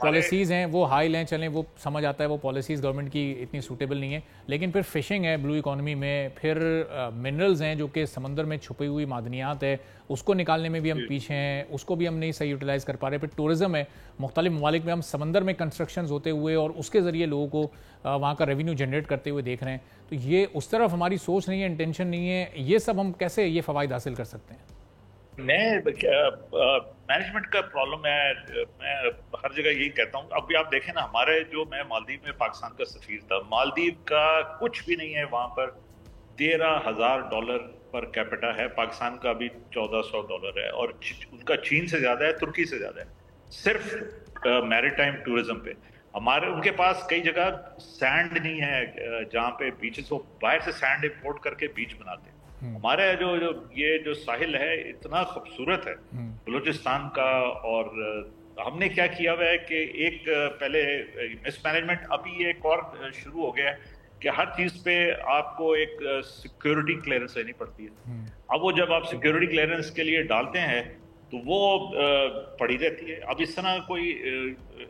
Policies ہیں وہ high لیں چلیں، وہ سمجھ آتا ہے وہ پالیسیز گورنمنٹ کی اتنی سوٹیبل نہیں ہیں، لیکن پھر فشنگ ہے بلو اکانومی میں، پھر منرلز ہیں جو کہ سمندر میں چھپی ہوئی معدنیات ہے، اس کو نکالنے میں بھی ہم پیچھے ہیں، اس کو بھی ہم نہیں صحیح یوٹیلائز کر پا رہے، پھر ٹورزم ہے، مختلف ممالک میں ہم سمندر میں کنسٹرکشنز ہوتے ہوئے اور اس کے ذریعے لوگوں کو وہاں کا ریونیو جنریٹ کرتے ہوئے دیکھ رہے ہیں، تو یہ اس طرف ہماری سوچ نہیں ہے، انٹینشن نہیں ہے، یہ سب ہم کیسے یہ فوائد حاصل کر سکتے ہیں؟ مینجمنٹ کا پرابلم ہے، میں ہر جگہ یہی کہتا ہوں. ابھی آپ دیکھیں نا، ہمارے جو میں مالدیو میں پاکستان کا سفیر تھا، مالدیو کا کچھ بھی نہیں ہے وہاں پر. $13,000 پر کیپٹا ہے، پاکستان کا ابھی $1,400 ہے، اور ان کا چین سے زیادہ ہے، ترکی سے زیادہ ہے، صرف میریٹائم ٹورزم پہ. ان کے پاس کئی جگہ سینڈ نہیں ہے جہاں پہ بیچز، وہ باہر سے سینڈ امپورٹ کر کے بیچ بناتے ہیں. ہمارا جو ساحل ہے اتنا خوبصورت ہے بلوچستان کا، اور ہم نے کیا کیا ہوا ہے کہ ایک پہلے مس مینجمنٹ، ابھی ایک اور شروع ہو گیا ہے کہ ہر چیز پہ آپ کو ایک سیکیورٹی کلیئرنس لینی پڑتی ہے. اب وہ جب آپ سیکیورٹی کلیئرنس کے لیے ڈالتے ہیں تو وہ پڑی رہتی ہے. اب اس طرح کوئی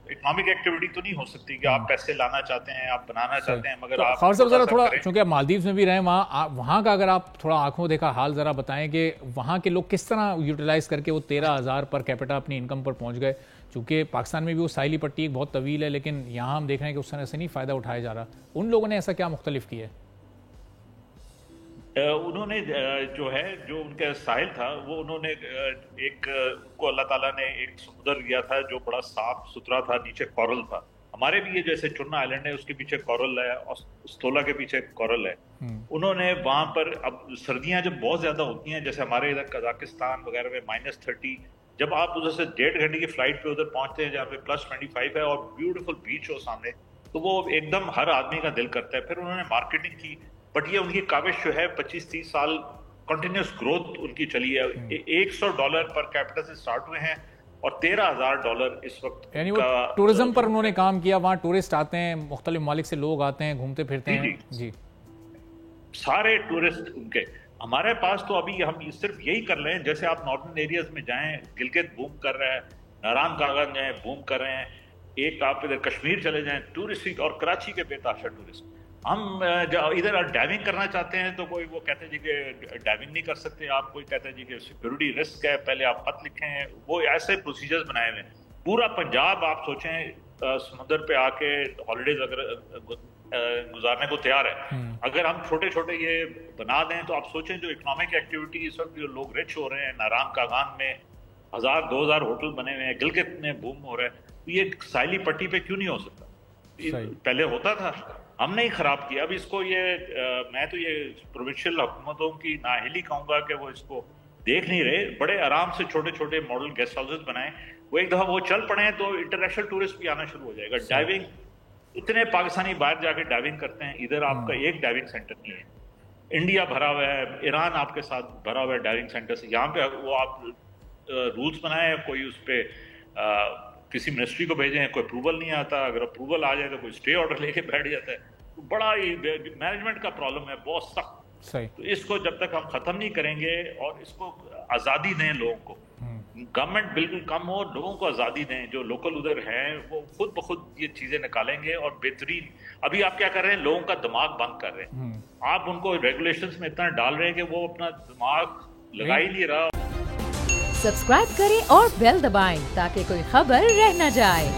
اکنامک ایکٹیویٹی تو نہیں ہو سکتی کہ آپ پیسے لانا چاہتے ہیں، آپ بنانا چاہتے ہیں، مگر آپ خاص ذرا تھوڑا، چونکہ آپ مالدیوز میں بھی رہے، وہاں کا اگر آپ تھوڑا آنکھوں دیکھا حال ذرا بتائیں کہ وہاں کے لوگ کس طرح یوٹیلائز کر کے وہ 13,000 پر کیپٹا اپنی انکم پر پہنچ گئے. چونکہ پاکستان میں بھی وہ ساحلی پٹی ایک بہت طویل ہے، لیکن یہاں ہم دیکھ رہے ہیں کہ اس طرح سے نہیں فائدہ اٹھایا جا رہا. ان لوگوں نے ایسا کیا مختلف کیا ہے؟ انہوں نے جو ان کا ساحل تھا، وہ انہوں نے ایک کو اللہ تعالیٰ نے ایک سمندر دیا تھا جو بڑا صاف ستھرا تھا، نیچے کورل تھا. ہمارے بھی یہ جیسے چننا آئلینڈ ہے، اس کے پیچھے کورل ہے، اور استولا کے پیچھے کورل ہے. انہوں نے وہاں پر، اب سردیاں جب بہت زیادہ ہوتی ہیں، جیسے ہمارے ادھر قزاقستان وغیرہ میں -30، جب آپ ادھر سے 1.5 گھنٹے کی فلائٹ پہ ادھر پہنچتے ہیں جہاں پہ +25 ہے اور بیوٹیفل بیچ ہو سامنے، تو وہ ایک دم ہر آدمی کا دل کرتا ہے. پھر انہوں نے مارکیٹنگ کی، بٹ یہ ان کی کاوش جو ہے 25-30 سال کنٹینیوس گروتھ ان کی چلی ہے. $100 پر کیپٹا سے سٹارٹ ہوئے ہیں اور $13,000 اس وقت. یعنی وہ ٹورزم پر انہوں نے کام کیا، وہاں ٹورسٹ آتے ہیں، مختلف ممالک سے لوگ آتے ہیں، گھومتے پھرتے ہیں. جی سارے ٹورسٹ ان کے. ہمارے پاس تو ابھی ہم صرف یہی کر رہے ہیں، جیسے آپ نارتھن ایریاز میں جائیں، گلگت بوم کر رہا ہے، ناران کاغذ جائیں بوم کر رہے ہیں، ایک آپ ادھر کشمیر چلے جائیں ٹورسٹ، اور کراچی کے بے تحاشا ٹورسٹ. ہم ادھر ڈائیونگ کرنا چاہتے ہیں تو کوئی وہ کہتے ہیں جی کہ ڈائیونگ نہیں کر سکتے آپ، کوئی کہتا ہے جی کہ سیکورٹی رسک ہے، پہلے آپ خط لکھیں. وہ ایسے پروسیجرز بنائے ہوئے ہیں. پورا پنجاب آپ سوچیں سمندر پہ آ کے ہالیڈیز اگر گزارنے کو تیار ہے. اگر ہم چھوٹے چھوٹے یہ بنا دیں تو آپ سوچیں جو اکنامک ایکٹیویٹی اس وقت جو لوگ رچ ہو رہے ہیں، ناران کاغان میں 1000-2000 ہوٹل بنے ہوئے ہیں، گلگت میں بوم ہو رہا ہے، تو یہ ساحلی پٹی پہ کیوں نہیں ہو سکتا؟ پہلے ہوتا تھا، ہم نے ہی خراب کیا. اب اس کو میں تو یہ پروونشل حکومتوں کی نااہلی کہوں گا کہ وہ اس کو دیکھ نہیں رہے. بڑے آرام سے چھوٹے چھوٹے ماڈل گیسٹ ہاؤسز بنائیں، وہ ایک دفعہ وہ چل پڑے تو انٹرنیشنل ٹورسٹ بھی آنا شروع ہو جائے گا. ڈائیونگ، اتنے پاکستانی باہر جا کے ڈائیونگ کرتے ہیں، ادھر آپ کا ایک ڈائیونگ سینٹر نہیں ہے. انڈیا بھرا ہوا ہے، ایران آپ کے ساتھ بھرا ہوا ہے ڈائیونگ سینٹر سے. یہاں پہ وہ آپ رولز بنائیں، کوئی اس پہ کسی منسٹری کو بھیجیں، کوئی اپروول نہیں آتا. اگر اپروول آ جائے تو کوئی اسٹے آرڈر لے کے بیٹھ جاتا ہے. بڑا ہی مینجمنٹ کا پرابلم ہے، بہت سخت. تو اس کو جب تک ہم ختم نہیں کریں گے اور اس کو آزادی دیں لوگوں کو، گورنمنٹ بالکل کم ہو، لوگوں کو آزادی دیں، جو لوکل ادھر ہیں وہ خود بخود یہ چیزیں نکالیں گے. اور بہترین، ابھی آپ کیا کر رہے ہیں، لوگوں کا دماغ بند کر رہے ہیں. آپ ان کو ریگولیشنز میں اتنا ڈال رہے ہیں کہ وہ اپنا دماغ لگا ہی نہیں رہا. سبسکرائب کریں اور بیل دبائیں تاکہ کوئی خبر رہ نہ جائے.